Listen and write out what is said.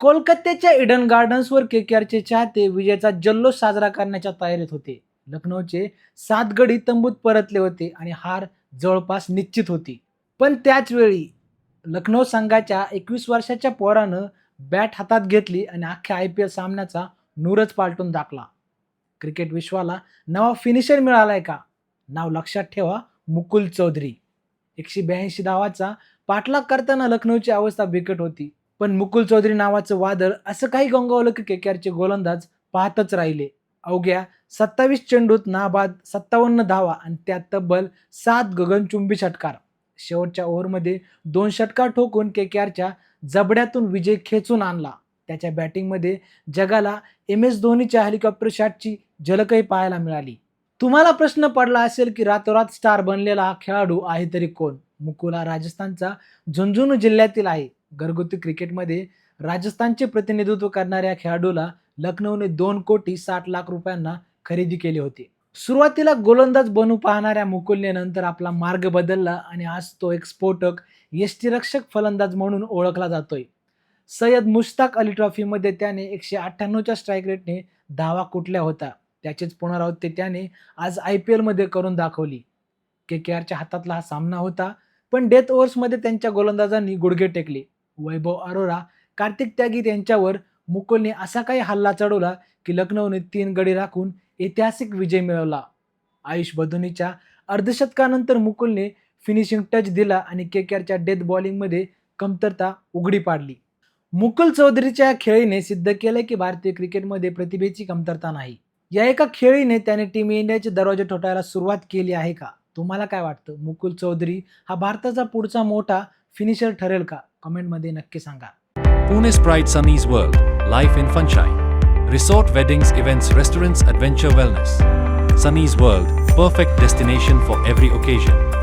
कोलकात्याच्या इडन गार्डन्सवर केकेआरचे चाहते विजयाचा जल्लोष साजरा करण्याच्या तयारीत होते. लखनौचे 7 गडी तंबूत परतले होते आणि हार जवळपास निश्चित होती. पण त्याच वेळी लखनौ संघाच्या 21 वर्षाच्या पोरानं बॅट हातात घेतली आणि अख्ख्या IPL सामन्याचा नूरच पालटून टाकला. क्रिकेट विश्वाला नवा फिनिशर मिळालाय का? नाव लक्षात ठेवा, मुकुल चौधरी. 182 धावाचा पाठलाग करताना लखनौची अवस्था बिकट होती. पण मुकुल चौधरी नावाचं वादळ असं काही गंगावलं की केकेआरचे गोलंदाज पाहतच राहिले. अवघ्या 27 चेंडूत नाबाद 57 धावा आणि त्यात तब्बल 7 गगनचुंबी षटकार. शेवटच्या ओव्हरमध्ये 2 षटकार ठोकून केकेआरच्या जबड्यातून विजय खेचून आणला. त्याच्या बॅटिंगमध्ये जगाला MS धोनीच्या हेलिकॉप्टर शॉटची झलकही पाहायला मिळाली. तुम्हाला प्रश्न पडला असेल की रातोरात स्टार बनलेला हा खेळाडू आहे तरी कोण? मुकुल हा राजस्थानचा झुंझुनू जिल्ह्यातील आहे. घरगुती क्रिकेटमध्ये राजस्थानचे प्रतिनिधित्व करणाऱ्या खेळाडूला लखनौने 2,60,00,000 रुपयांना खरेदी केले होते. सुरुवातीला गोलंदाज बनू पाहणाऱ्या मुकुलने नंतर आपला मार्ग बदलला आणि आज तो एक स्फोटक यष्टीरक्षक फलंदाज म्हणून ओळखला जातोय. सय्यद मुश्ताक अली ट्रॉफीमध्ये त्याने 198च्या स्ट्राईक रेटने धावा कुठल्या होता त्याचीच पुनरावृत्ती त्याने आज IPL मध्ये करून दाखवली. केकेआरच्या हातातला हा सामना होता, पण डेथ ओव्हर्समध्ये त्यांच्या गोलंदाजांनी गुडघे टेकले. वैभव अरोरा, कार्तिक त्यागी यांच्यावर मुकुलने असा काही हल्ला चढवला की लखनौने 3 गडी राखून ऐतिहासिक विजय मिळवला. आयुष बदुनीच्या अर्धशतकानंतर मुकुलने फिनिशिंग टच दिला आणि केकेआरच्या डेथ बॉलिंगमध्ये कमतरता उघडी पाडली. मुकुल चौधरीच्या खेळीने सिद्ध केले की भारतीय क्रिकेटमध्ये प्रतिभेची कमतरता नाही. या एका खेळीने त्याने टीम इंडियाचे दरवाजे ठोठायला सुरुवात केली आहे का? तुम्हाला काय वाटतं? मुकुल चौधरी हा भारताचा पुढचा मोठा फिनिशर ठरेल का? कमेंटमध्ये नक्की सांगा. Pune's Pride Sunny's World, Life in Funshine. Resort weddings, events, restaurants, adventure wellness. Sunny's World, perfect destination for every occasion.